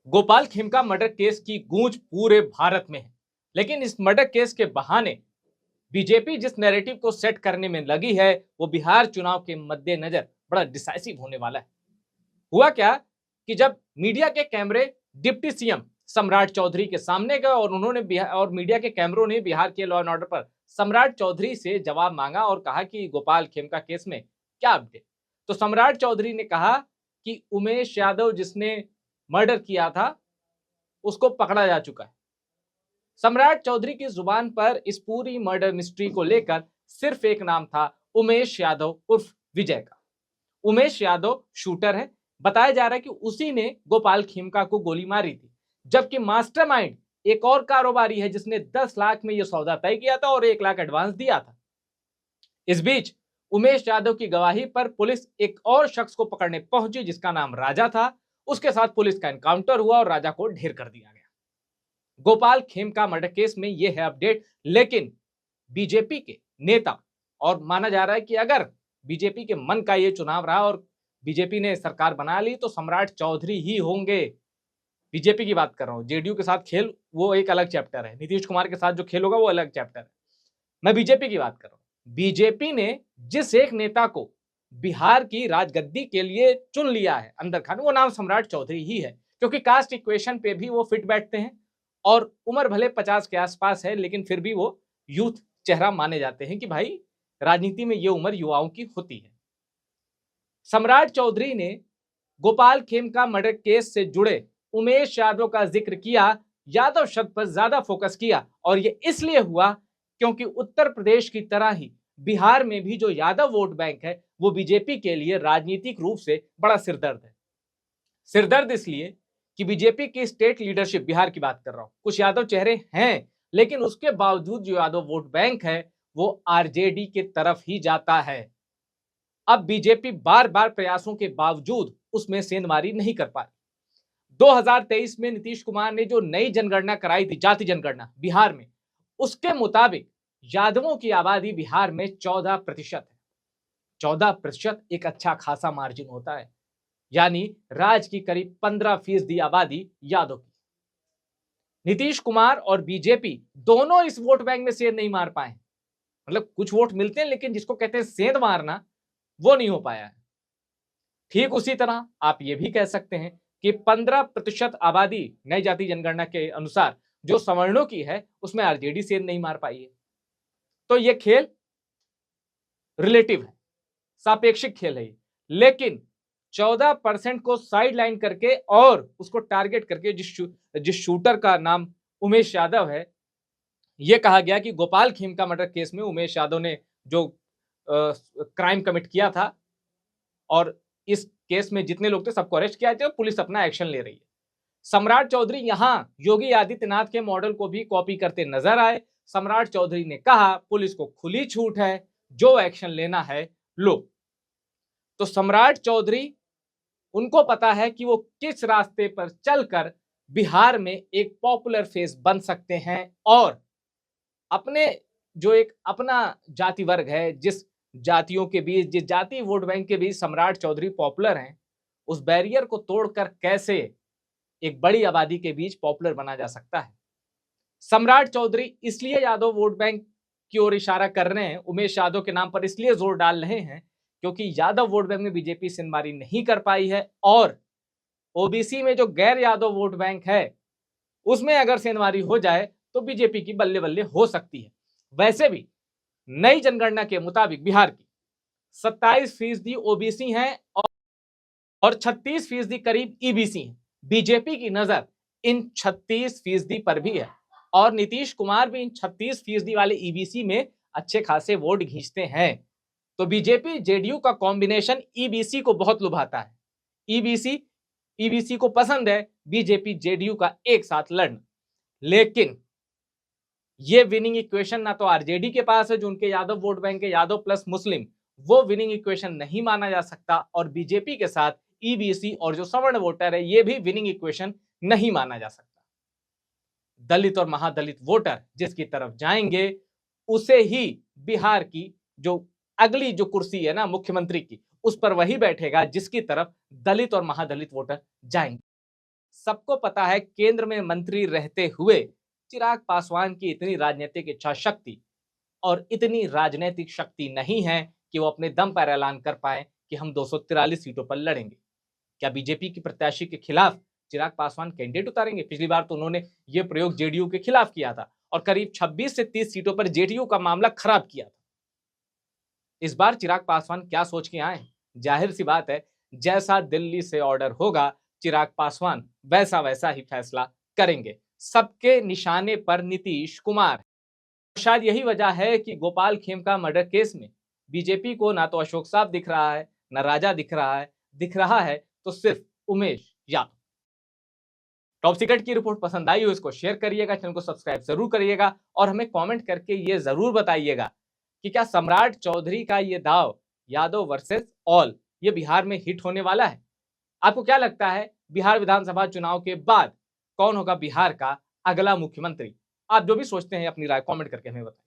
Gopal Khemka murder case की गूंज पूरे भारत में है, लेकिन इस मर्डर केस के बहाने बीजेपी जिस नैरेटिव को सेट करने में लगी है वो बिहार चुनाव के मद्देनजर बड़ा डिसाइसिव होने वाला है। हुआ क्या कि जब मीडिया के कैमरे डिप्टी सीएम सम्राट चौधरी के सामने गए और और मीडिया के कैमरों ने बिहार के लॉ एंड ऑर्डर पर सम्राट चौधरी से जवाब मांगा और कहा कि गोपाल खेमका केस में क्या अपडेट। तो सम्राट चौधरी ने कहा कि उमेश यादव जिसने मर्डर किया था उसको पकड़ा जा चुका है। सम्राट चौधरी की जुबान पर इस पूरी मर्डर मिस्ट्री को लेकर सिर्फ एक नाम था, उमेश यादव उर्फ विजय का। उमेश यादव शूटर है, बताया जा रहा है कि उसी ने गोपाल खेमका को गोली मारी थी, जबकि मास्टरमाइंड एक और कारोबारी है जिसने 10 लाख में यह सौदा तय किया था और 1 लाख एडवांस दिया था। इस बीच उमेश यादव की गवाही पर पुलिस एक और शख्स को पकड़ने पहुंची जिसका नाम राजा था। उसके साथ पुलिस का एनकाउंटर हुआ और राजा को ढेर कर दिया गया। गोपाल खेमका मर्डर केस में यह है अपडेट, लेकिन बीजेपी के नेता और माना जा रहा है कि अगर बीजेपी के मन का यह चुनाव रहा और बीजेपी ने सरकार बना ली तो सम्राट चौधरी ही होंगे। बीजेपी की बात कर रहा हूं, जेडीयू के साथ खेल वो एक अलग चैप्टर है, नीतीश कुमार के साथ जो खेल होगा वो अलग चैप्टर है। मैं बीजेपी की बात कर रहा हूं। बीजेपी ने जिस एक नेता को बिहार की राजगद्दी के लिए चुन लिया है अंदर खाने, वो नाम सम्राट चौधरी ही है, क्योंकि कास्ट इक्वेशन पे भी वो फिट बैठते हैं और उम्र भले 50 के आसपास है लेकिन फिर भी वो यूथ चेहरा माने जाते हैं कि भाई राजनीति में ये उम्र युवाओं की होती है। सम्राट चौधरी ने गोपाल खेमका मर्डर केस से जुड़े उमेश यादव का जिक्र किया, यादव शब्द पर ज्यादा फोकस किया और ये इसलिए हुआ क्योंकि उत्तर प्रदेश की तरह ही बिहार में भी जो यादव वोट बैंक है वो बीजेपी के लिए राजनीतिक रूप से बड़ा सिरदर्द है। सिरदर्द इसलिए कि बीजेपी की स्टेट लीडरशिप, बिहार की बात कर रहा हूं, कुछ यादव चेहरे हैं लेकिन उसके बावजूद जो यादव वोट बैंक है वो आरजेडी के तरफ ही जाता है। अब बीजेपी बार बार प्रयासों के बावजूद उसमें सेंधमारी नहीं कर पाई। 2023 में नीतीश कुमार ने जो नई जनगणना कराई थी, जाति जनगणना बिहार में, उसके मुताबिक यादवों की आबादी बिहार में 14% है। 14% एक अच्छा खासा मार्जिन होता है, यानी राज्य की करीब 15% आबादी यादव की। नीतीश कुमार और बीजेपी दोनों इस वोट बैंक में सेंध नहीं मार पाए, मतलब कुछ वोट मिलते हैं लेकिन जिसको कहते हैं सेंध मारना वो नहीं हो पाया है। ठीक उसी तरह आप ये भी कह सकते हैं कि 15% आबादी नई जाति जनगणना के अनुसार जो सवर्णों की है उसमें आरजेडी सेंध नहीं मार पाई है। तो ये खेल रिलेटिव है, सापेक्षिक खेल है, लेकिन 14% को साइड लाइन करके और उसको टारगेट करके जिस शूटर का नाम उमेश यादव है, यह कहा गया कि गोपाल खेमका मर्डर केस में उमेश यादव ने जो क्राइम कमिट किया था और इस केस में जितने लोग थे सबको अरेस्ट किया था, पुलिस अपना एक्शन ले रही है। सम्राट चौधरी यहां योगी आदित्यनाथ के मॉडल को भी कॉपी करते नजर आए। सम्राट चौधरी ने कहा पुलिस को खुली छूट है, जो एक्शन लेना है लो। तो सम्राट चौधरी, उनको पता है कि वो किस रास्ते पर चलकर बिहार में एक पॉपुलर फेस बन सकते हैं और अपने जो एक अपना जाति वर्ग है, जिस जातियों के बीच, जिस जाति वोट बैंक के बीच सम्राट चौधरी पॉपुलर हैं, उस बैरियर को तोड़कर कैसे एक बड़ी आबादी के बीच पॉपुलर बना जा सकता है। सम्राट चौधरी इसलिए यादव वोट बैंक की ओर इशारा कर रहे हैं, उमेश यादव के नाम पर इसलिए जोर डाल रहे हैं क्योंकि यादव वोट बैंक में बीजेपी सेंधमारी नहीं कर पाई है और ओबीसी में जो गैर यादव वोट बैंक है उसमें अगर सेंधमारी हो जाए तो बीजेपी की बल्ले बल्ले हो सकती है। वैसे भी नई जनगणना के मुताबिक बिहार की 27% ओबीसी हैं और 36% करीब ईबीसी हैं। बीजेपी की नजर इन 36% पर भी है और नीतीश कुमार भी इन 36% वाले ईबीसी में अच्छे खासे वोट खींचते हैं। तो बीजेपी जेडीयू का कॉम्बिनेशन ईबीसी को बहुत लुभाता है। ईबीसी को पसंद है बीजेपी जेडीयू का एक साथ लड़ना, लेकिन ये विनिंग इक्वेशन ना तो आरजेडी के पास है जो उनके यादव वोट बैंक है, यादव प्लस मुस्लिम, वो विनिंग इक्वेशन नहीं माना जा सकता और बीजेपी के साथ ईबीसी और जो सवर्ण वोटर है ये भी विनिंग इक्वेशन नहीं माना जा सकता। दलित और महादलित वोटर जिसकी तरफ जाएंगे उसे ही बिहार की जो अगली जो कुर्सी है ना मुख्यमंत्री की, उस पर वही बैठेगा जिसकी तरफ दलित और महादलित वोटर जाएंगे। सबको पता है केंद्र में मंत्री रहते हुए चिराग पासवान की इतनी राजनीतिक इच्छा शक्ति और इतनी राजनीतिक शक्ति नहीं है कि वो अपने दम पर ऐलान कर पाए कि हम 243 सीटों पर लड़ेंगे। क्या बीजेपी की प्रत्याशी के खिलाफ चिराग पासवान कैंडिडेट उतारेंगे? पिछली बार तो उन्होंने ये प्रयोग जेडीयू के खिलाफ किया था और करीब 26 से 30 सीटों पर जेडीयू का मामला खराब किया था। इस बार चिराग पासवान क्या सोच के आए? जाहिर सी बात है, जैसा दिल्ली से ऑर्डर होगा चिराग पासवान वैसा वैसा ही फैसला करेंगे। सबके निशाने पर नीतीश कुमार। शायद यही वजह है कि गोपाल खेमका मर्डर केस में बीजेपी को ना तो अशोक साहब दिख रहा है, ना राजा दिख रहा है तो सिर्फ उमेश यादव। टॉप सीक्रेट की रिपोर्ट पसंद आई हो इसको शेयर करिएगा, चैनल को सब्सक्राइब जरूर करिएगा और हमें कमेंट करके ये जरूर बताइएगा कि क्या सम्राट चौधरी का ये दाव यादव वर्सेस ऑल ये बिहार में हिट होने वाला है? आपको क्या लगता है बिहार विधानसभा चुनाव के बाद कौन होगा बिहार का अगला मुख्यमंत्री? आप जो भी सोचते हैं अपनी राय कमेंट करके हमें बताएं।